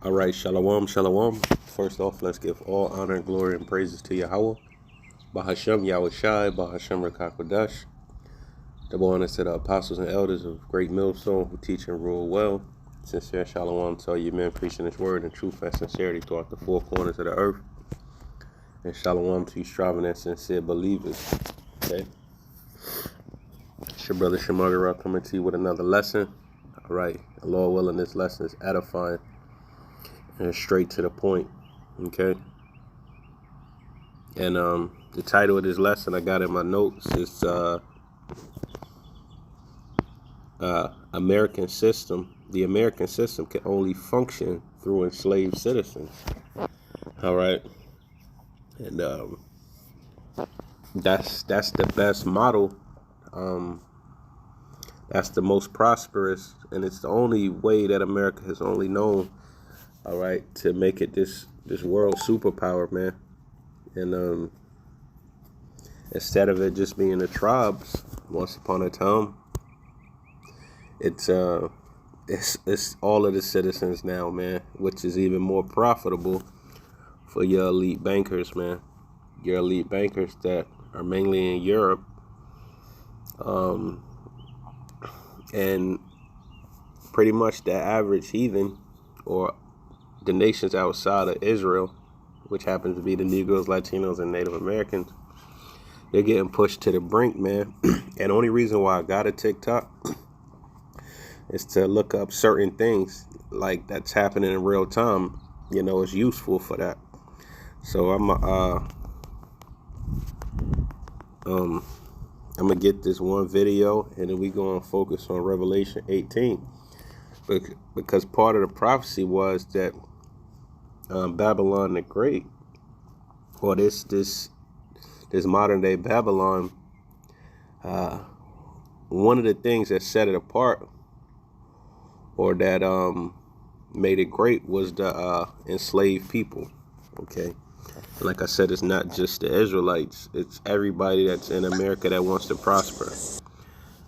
All right, shalom, shalom. First off, let's give all honor, glory, and praises to Yahweh. Bahashem Yahushai, Bahashem Rakakodash. Double honors to the apostles and elders of Great Millstone who teach and rule well. Sincere shalom to all you men preaching this word in truth and sincerity throughout the four corners of the earth. And shalom to you striving and sincere believers. Okay? It's your brother Shemagara coming to you with another lesson. All right, the Lord willing, this lesson is edifying and straight to the point. Okay? And the title of this lesson I got in my notes is American system. The American system can only function through enslaved citizens. All right, and that's the best model. That's the most prosperous, and it's the only way that America has only known. All right, to make it this world superpower, man. And instead of it just being the tribes, once upon a time, it's all of the citizens now, man, which is even more profitable for your elite bankers, man. Your elite bankers that are mainly in Europe, and pretty much the average heathen or the nations outside of Israel, which happens to be the Negroes, Latinos, and Native Americans, they're getting pushed to the brink, man. And the only reason why I got a TikTok is to look up certain things like that's happening in real time. You know, it's useful for that. So I'm gonna get this one video, and then we gonna focus on Revelation 18, because part of the prophecy was that Babylon the Great, or this modern day Babylon, one of the things that set it apart, or that made it great, was the enslaved people. Okay, and like I said, it's not just the Israelites; it's everybody that's in America that wants to prosper.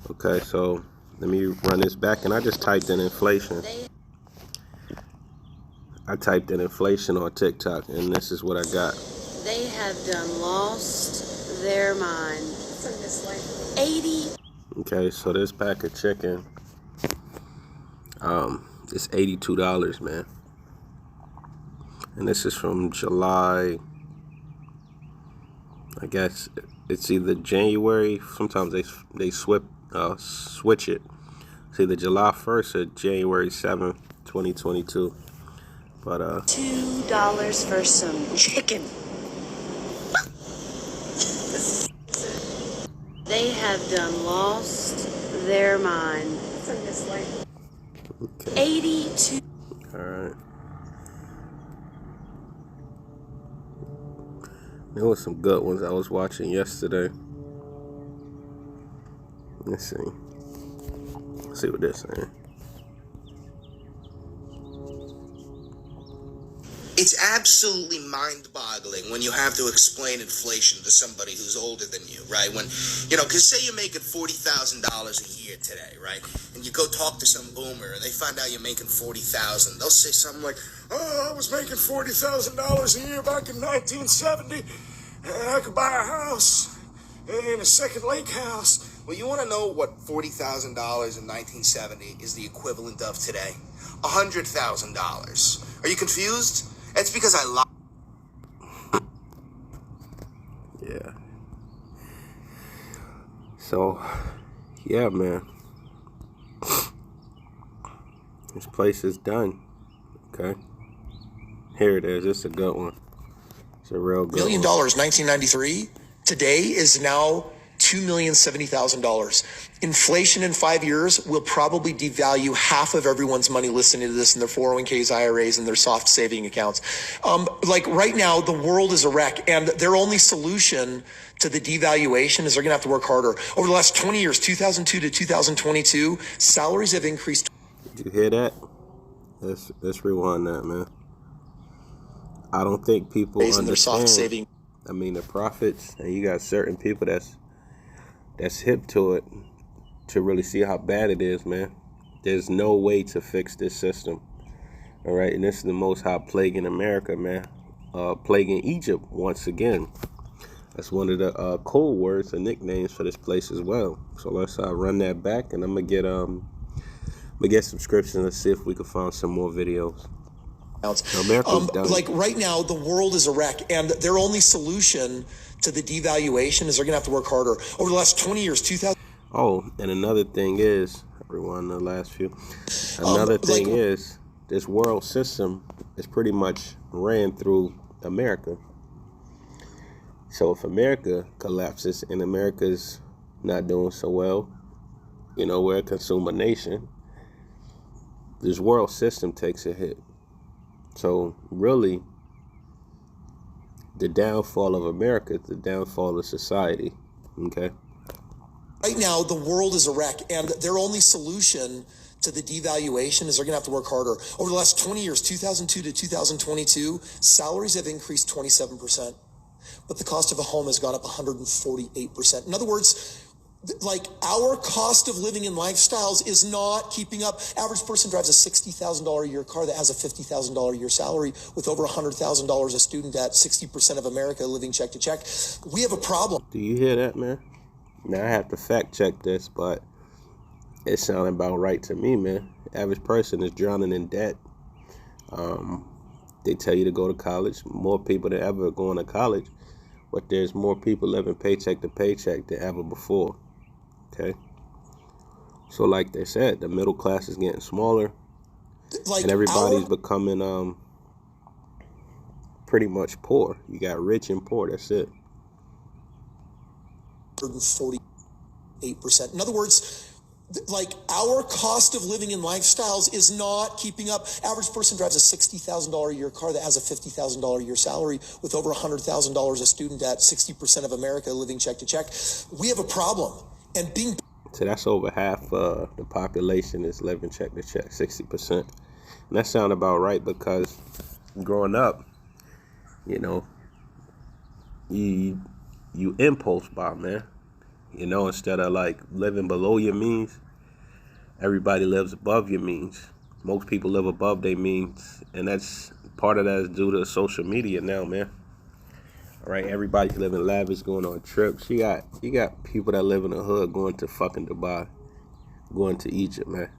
Okay, so let me run this back, and I just typed in inflation. I typed in inflation on TikTok, and this is what I got. They have done lost their mind. 80. Okay, so this pack of chicken, it's $82, man. And this is from July. I guess it's either January. Sometimes they switch it. It's either July 1st or January 7th, 2022. But $2 for some chicken. They have done lost their mind. okay. 82. All right. There was some good ones I was watching yesterday. Let's see. Let's see what they're saying. It's absolutely mind-boggling when you have to explain inflation to somebody who's older than you, right? When, because say you're making $40,000 a year today, right? And you go talk to some boomer and they find out you're making $40,000. They'll say something like, "Oh, I was making $40,000 a year back in 1970, and I could buy a house in a second lake house." Well, you want to know what $40,000 in 1970 is the equivalent of today? $100,000. Are you confused? It's because I lied. Yeah. So, yeah, man. This place is done. Okay. Here it is. It's a good one. It's a real good $1 million, one. 1993. Today is now $2,070,000. Inflation in 5 years will probably devalue half of everyone's money listening to this in their 401ks, IRAs, and their soft saving accounts. Like right now, the world is a wreck, and their only solution to the devaluation is they're going to have to work harder. Over the last 20 years, 2002 to 2022, salaries have increased. Did you hear that? Let's rewind that, man. I don't think people understand. Their soft saving. I mean, the prophets, and you got certain people that's hip to it, to really see how bad it is, man. There's no way to fix this system. All right, and this is the most high plague in America, man. Plague in Egypt once again. That's one of the code words or nicknames for this place as well. So let's run that back, and I'm gonna get subscriptions and see if we can find some more videos. America's done. Like right now, the world is a wreck, and their only solution to the devaluation is they're going to have to work harder. Over the last 20 years, 2000. Oh, and another thing is, everyone, the last few. Another thing is, this world system is pretty much ran through America. So if America collapses and America's not doing so well, you know, we're a consumer nation, this world system takes a hit. So really, the downfall of America is the downfall of society, okay? Right now, the world is a wreck, and their only solution to the devaluation is they're going to have to work harder. Over the last 20 years, 2002 to 2022, salaries have increased 27%, but the cost of a home has gone up 148%. In other words, like our cost of living and lifestyles is not keeping up. Average person drives a $60,000 a year car that has a $50,000 a year salary with over $100,000 a student debt, 60% of America living check to check. We have a problem. Do you hear that, man? Now I have to fact check this, but it sounded about right to me, man. Average person is drowning in debt. They tell you to go to college. More people than ever are going to college, but there's more people living paycheck to paycheck than ever before. Okay, so like they said, the middle class is getting smaller, and everybody's becoming pretty much poor. You got rich and poor. That's it. 148%. In other words, like our cost of living and lifestyles is not keeping up. Average person drives a $60,000 a year car that has a $50,000 a year salary with over $100,000 a student debt, 60% of America living check to check. We have a problem. And being so that's over half the population is living check to check, 60%. And that sounds about right because growing up, you know, you impulse buy, man. You know, instead of like living below your means, everybody lives above your means. Most people live above their means, and that's part of that is due to social media now, man. All right, everybody's living lavish, going on trips. You got people that live in the hood going to fucking Dubai, going to Egypt, man.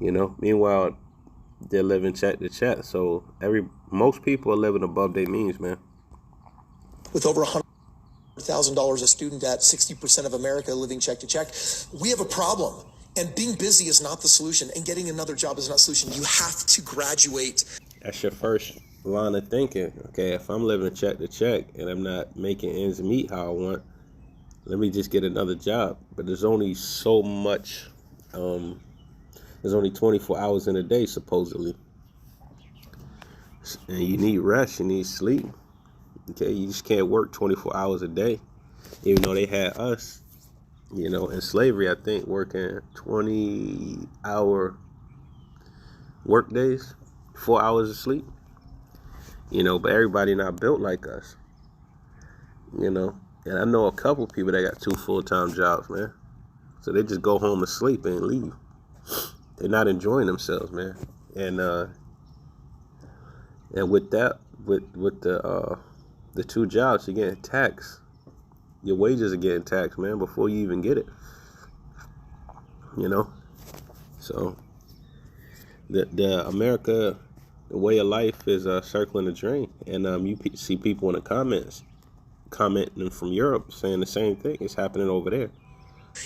You know, meanwhile, they're living check to check. So most people are living above their means, man. With over $100,000 a student debt, 60% of America living check to check. We have a problem. And being busy is not the solution. And getting another job is not the solution. You have to graduate. That's your first line of thinking. Okay, if I'm living check to check and I'm not making ends meet how I want, let me just get another job. But there's only so much, there's only 24 hours in a day, supposedly. And you need rest, you need sleep. Okay, you just can't work 24 hours a day. Even though they had us, you know, in slavery, I think, working 20-hour work days, 4 hours of sleep. You know, but everybody not built like us. You know, and I know a couple people that got 2 full-time jobs, man. So they just go home and sleep and leave. They're not enjoying themselves, man. And with that, with the 2 jobs, you're getting taxed. Your wages are getting taxed, man, before you even get it. You know, so the America. The way of life is circling the drain. And you see people in the comments commenting from Europe saying the same thing. It's happening over there.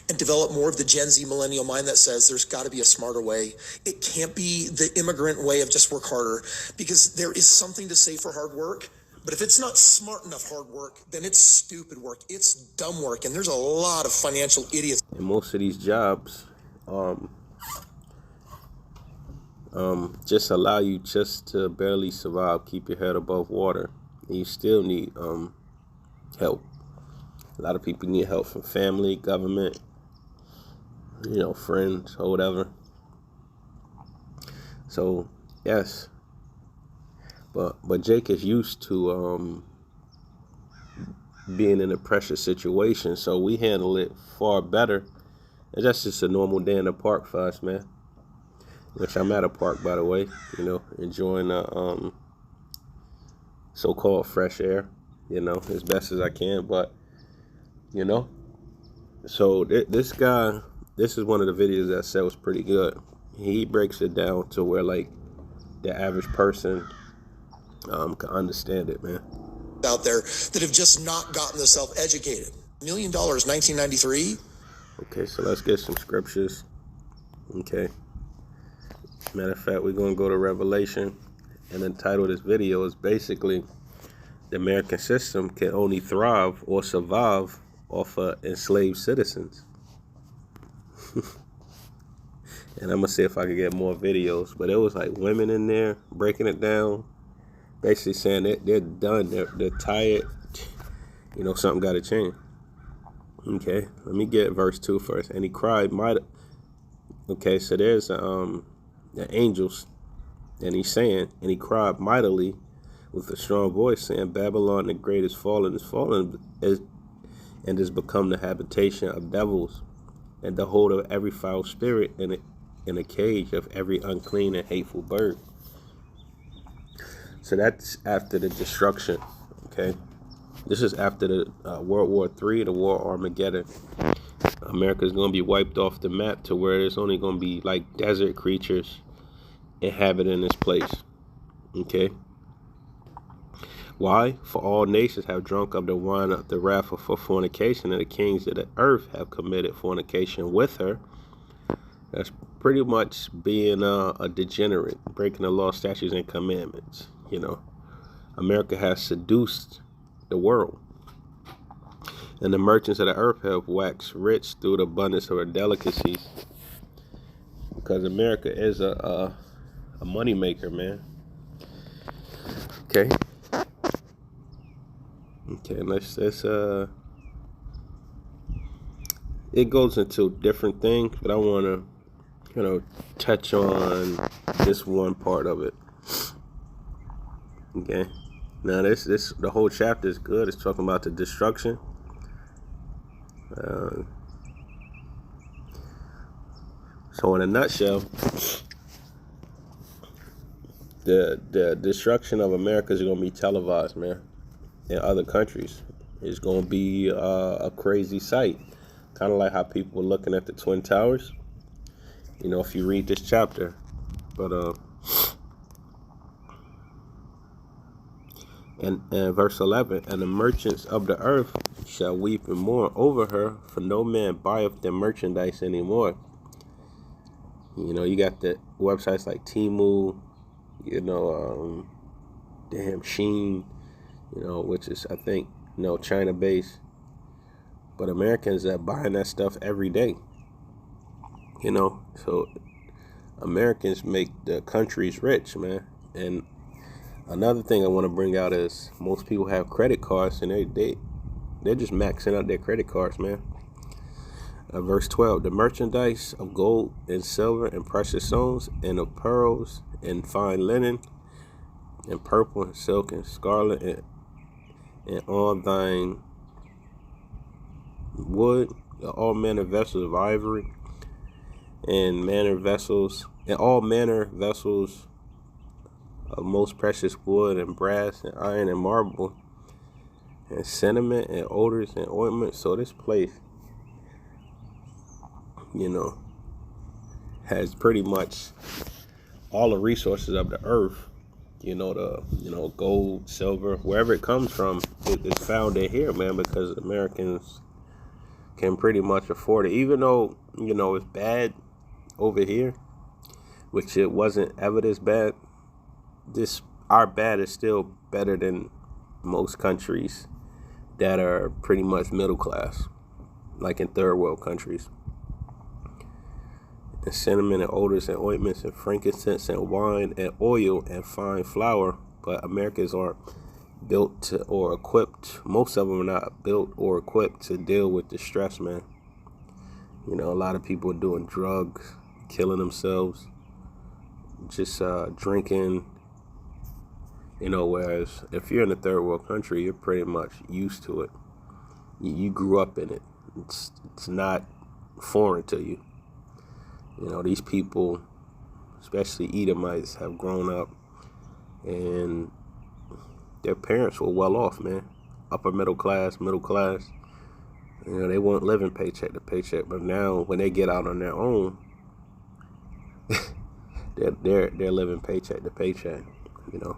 And develop more of the Gen Z millennial mind that says there's got to be a smarter way. It can't be the immigrant way of just work harder, because there is something to say for hard work. But if it's not smart enough hard work, then it's stupid work. It's dumb work. And there's a lot of financial idiots. And most of these jobs just allow you just to barely survive, keep your head above water. And you still need help. A lot of people need help from family, government, you know, friends or whatever. So yes, but Jake is used to being in a pressure situation, so we handle it far better. And that's just a normal day in the park for us, man. which I'm at a park, by the way, enjoying the so-called fresh air, as best as I can. But, so this guy, this is one of the videos that I said was pretty good. He breaks it down to where, like, the average person can understand it, man. Out there that have just not gotten themselves educated. $1 million, 1993. Okay, so let's get some scriptures. Okay. Matter of fact, we're going to go to Revelation, and the title of this video is basically the American system can only thrive or survive off of enslaved citizens. And I'm going to see if I can get more videos. But it was like women in there breaking it down, basically saying that they're done, they're tired, something got to change. Okay, let me get verse 2 first. And he cried mighty. Okay, so there's the angels, and he's saying, and he cried mightily with a strong voice, saying, Babylon the great is fallen, and has become the habitation of devils, and the hold of every foul spirit, in a cage of every unclean and hateful bird. So that's after the destruction, okay? This is after the World War III, the War Armageddon. America's going to be wiped off the map to where there's only going to be like desert creatures inhabiting this place, okay? Why? For all nations have drunk of the wine of the wrath of fornication, and the kings of the earth have committed fornication with her. That's pretty much being a degenerate, breaking the law, statutes, and commandments. America has seduced the world, and the merchants of the earth have waxed rich through the abundance of her delicacies, because America is a money maker, man. Okay, let's it goes into different things, but I want to touch on this one part of it. Okay, now this the whole chapter is good. It's talking about the destruction. So in a nutshell, the destruction of America is going to be televised, man. In other countries, it's going to be a crazy sight, kind of like how people were looking at the Twin Towers. If you read this chapter, but and verse 11, and the merchants of the earth shall weep and mourn over her, for no man buyeth their merchandise anymore. You got the websites like Temu, Shein, which is, I think, China based, but Americans are buying that stuff every day. So Americans make the countries rich, man. And another thing I want to bring out is most people have credit cards, and they're just maxing out their credit cards, man. Verse 12, the merchandise of gold and silver and precious stones and of pearls and fine linen and purple and silk and scarlet and all thine wood, all manner vessels of ivory and all manner vessels of most precious wood and brass and iron and marble and cinnamon and odors and ointments. So this place, has pretty much all the resources of the earth. The gold, silver, wherever it comes from, it's found in here, man, because Americans can pretty much afford it. Even though, it's bad over here, which it wasn't ever this bad, our bad is still better than most countries that are pretty much middle class, like in third world countries. And cinnamon and odors and ointments and frankincense and wine and oil and fine flour, but Americans aren't built to, or equipped. Most of them are not built or equipped to deal with the stress, man. A lot of people are doing drugs, killing themselves, just drinking. Whereas if you're in a third world country, you're pretty much used to it. You grew up in it. It's not foreign to you. These people especially Edomites, have grown up and their parents were well off, man. Upper middle class. You know, they weren't living paycheck to paycheck, but now when they get out on their own, they're living paycheck to paycheck, you know.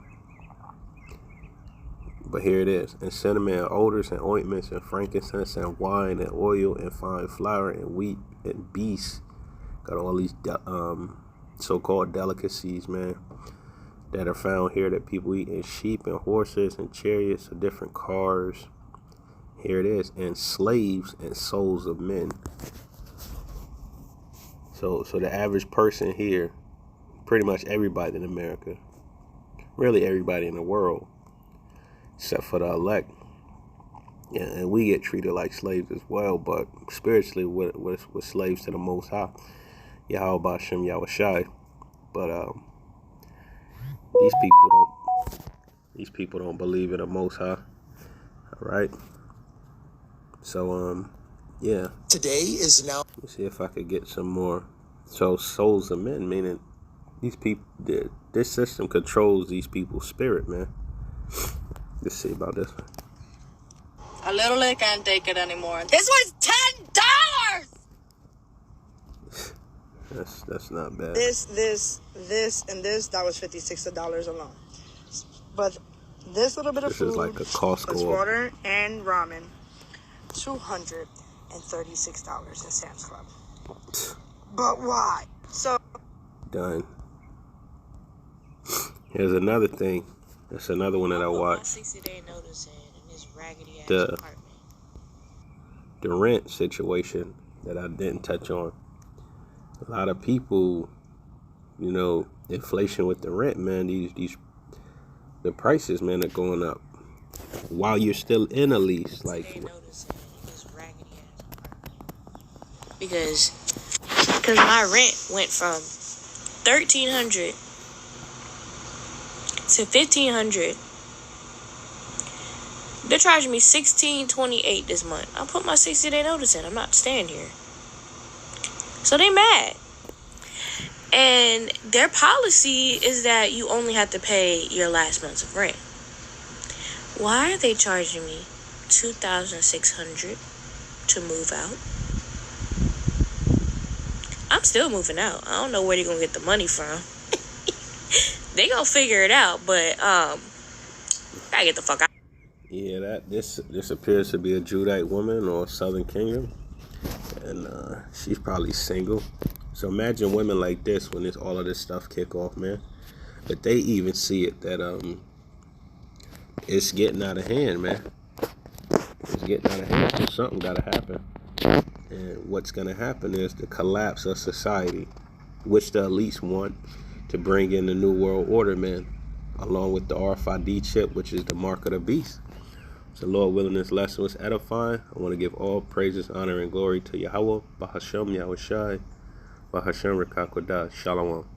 But here it is: and cinnamon, and odors, and ointments, and frankincense, and wine, and oil, and fine flour, and wheat, and beasts. Got all these so-called delicacies, man, that are found here that people eat, and sheep, and horses, and chariots, and different cars. Here it is: and slaves, and souls of men. So the average person here, pretty much everybody in America, really everybody in the world, except for the elect, yeah, and we get treated like slaves as well, but spiritually we're slaves to the Most High, Yahweh Bashem Yahushai. But these people don't believe in the Most High. All right. So yeah. Today is now. Let me see if I could get some more. So souls of men, meaning these people, this system controls these people's spirit, man. Let's see about this one. I literally can't take it anymore. This was $10. That's not bad. This, and this. That was $56 alone. But this little bit of food This is like a Costco. plus water and ramen. $236 in Sam's Club. But why? So Done. Here's another thing. That's another one that I watched. 60-day notice in this raggedy ass The apartment. rent situation that I didn't touch on. A lot of people, you know, inflation with the rent, man. The prices, man, are going up while you're still in a lease. Like, because my rent went from $1,300 to $1,500. They're charging me $1,628 this month. I put my 60-day notice in. I'm not staying here. So they mad. And their policy is that you only have to pay your last month's of rent. Why are they charging me $2,600 to move out? I'm still moving out. I don't know where they're gonna get the money from. They gonna figure it out, but gotta get the fuck out. yeah, this appears to be a Judite woman or Southern Kingdom, and she's probably single. So imagine women like this when all of this stuff kick off, man. But they even see it that it's getting out of hand, man. It's getting out of hand. So something gotta happen. And what's going to happen is the collapse of society, which the elites want to bring in the New World Order, man, along with the RFID chip, which is the mark of the beast. So, Lord willing, this lesson was edifying. I want to give all praises, honor, and glory to Yahweh, Bahashem Yahushai, Bahashem Rekakodah, Shalom.